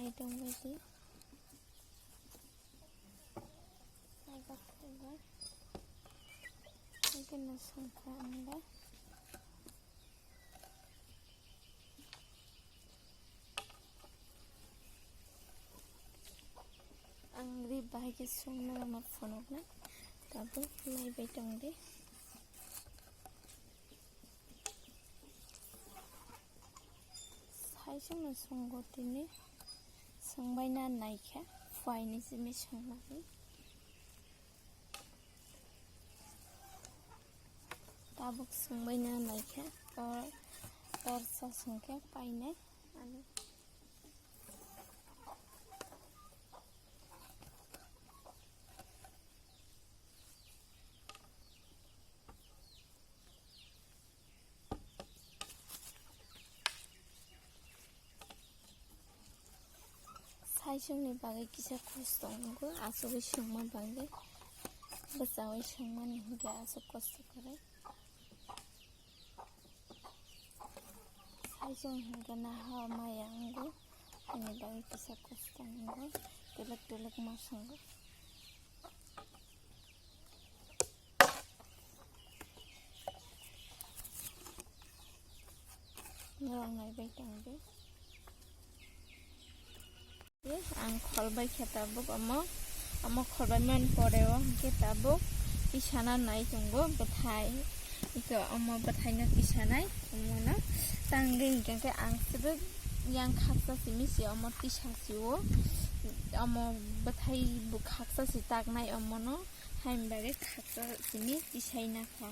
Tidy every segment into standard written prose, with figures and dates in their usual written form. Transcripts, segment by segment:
बाहाय दंबायदि खोनासंखांबाय आं रि बाहायके संनो मा फनावनो दाबो नायबाय दं दे साइजोंनो संगौ दिनै संबायना नायखा फुवायनि जिमि संनानै दाबो संबायना नायखा और सा संखे पाइने आरो साइजोंनि बागै किसा खस्थ दंगो आसुबै संमा बागै बजावै संमा नहगे आसु खस्थ करे साइजों हंगना हा मायांगो आंनि बागै किसा खस्थ दंगो बेलेग मा संगो नायबाय दं बे आं खलबाय खेताबुक अमा खलबाय मन परेव के ताबुक किसाना नाय दंगो बथाय इको अमा बथायना किसानाय अमना तांगे इके आं सबे yang khaksa simisi अमा tisa siwo अमा बथाय बु khaksa si taknai अमनो हाइम बागे khaksa simi tisaina kha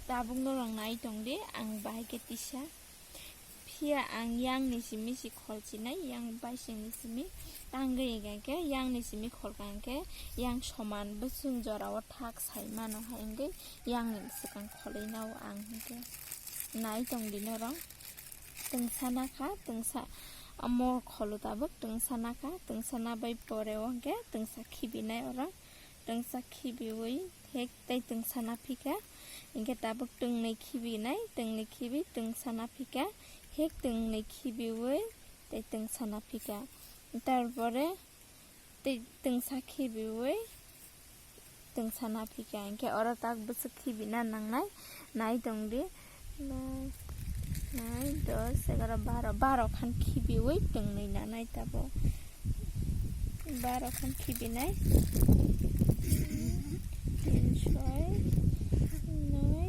Tabuk न रंग नाय दंदे आं बाहाय के tisa फिया आं yang नि सिमि सि खलसिनाय yang बाइसिं नि सिमि तांगे इके yang नि सिमि खलकांके yang समान बसुं जराव थाक साइमा न हायंगे yang नि सिकां खलैनाव आं के नाय दंदि न रंग तंसाना खा तंसा अमो खलो ताबुक तंसाना खा तंसाना बाय परेव के तंसा खिबिनाय और तंसा खिबिवै हेक तै तंसाना फिका इनके ताबुक तंनै खिबिनाय तंनै खिबि तंसाना फिका हेक तंनै खिबिवै तै तंसाना फिका तारपरे तै तंसा खिबिवै तंसाना फिका इनके और ताक बस खिबिना नांनाय नाय दंदि 9, 10, 11, 12 खान खिबिवै तंनै नानाय ताबो 12 खान खिबिनाय 3, 6, 9,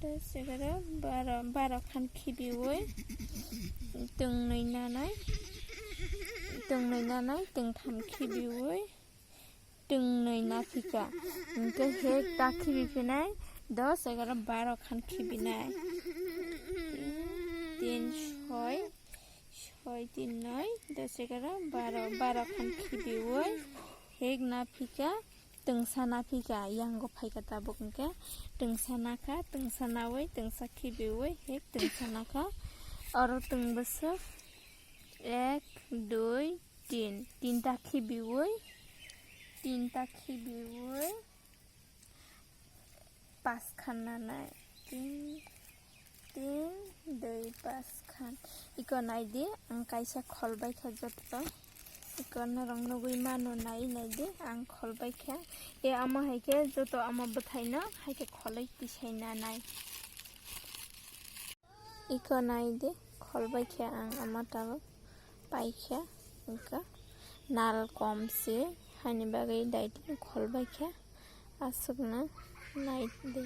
10, 11, 12 खान खिबिवै तंनै नानाय तंथाम खिबिवै तंनै नाफिका इनके हेक ता खिबिफिनाय 10, 11, 12 खान खिबिनाय 3, 6, 3, 9, 10, 11, 12 खान खिबिवै हेक नाफिका तंसा नाफिका यांगो फाइका ताबुक इनके तंसा नाखा तंसा नावै तंसा खिबिवै हेक तंसा नाखा और तंबस 1, 2, 3 तीनटा खिबिवै 5 खान नानाय 3, 2, 5 खान इको नाय दे आं काइसा खलबाय खा जतबा इको नरंग नगुइ मानो नाय दे आं खलबाय खा ए आमा हायके जतो आमा बथायना हायके खलै तिसायना नाय इको नाय दे खलबाय खा आं आमा ताबो पाइखा इको नाल कमसे हानि बागै दाइट खलबाय खा आसुकना नाय दे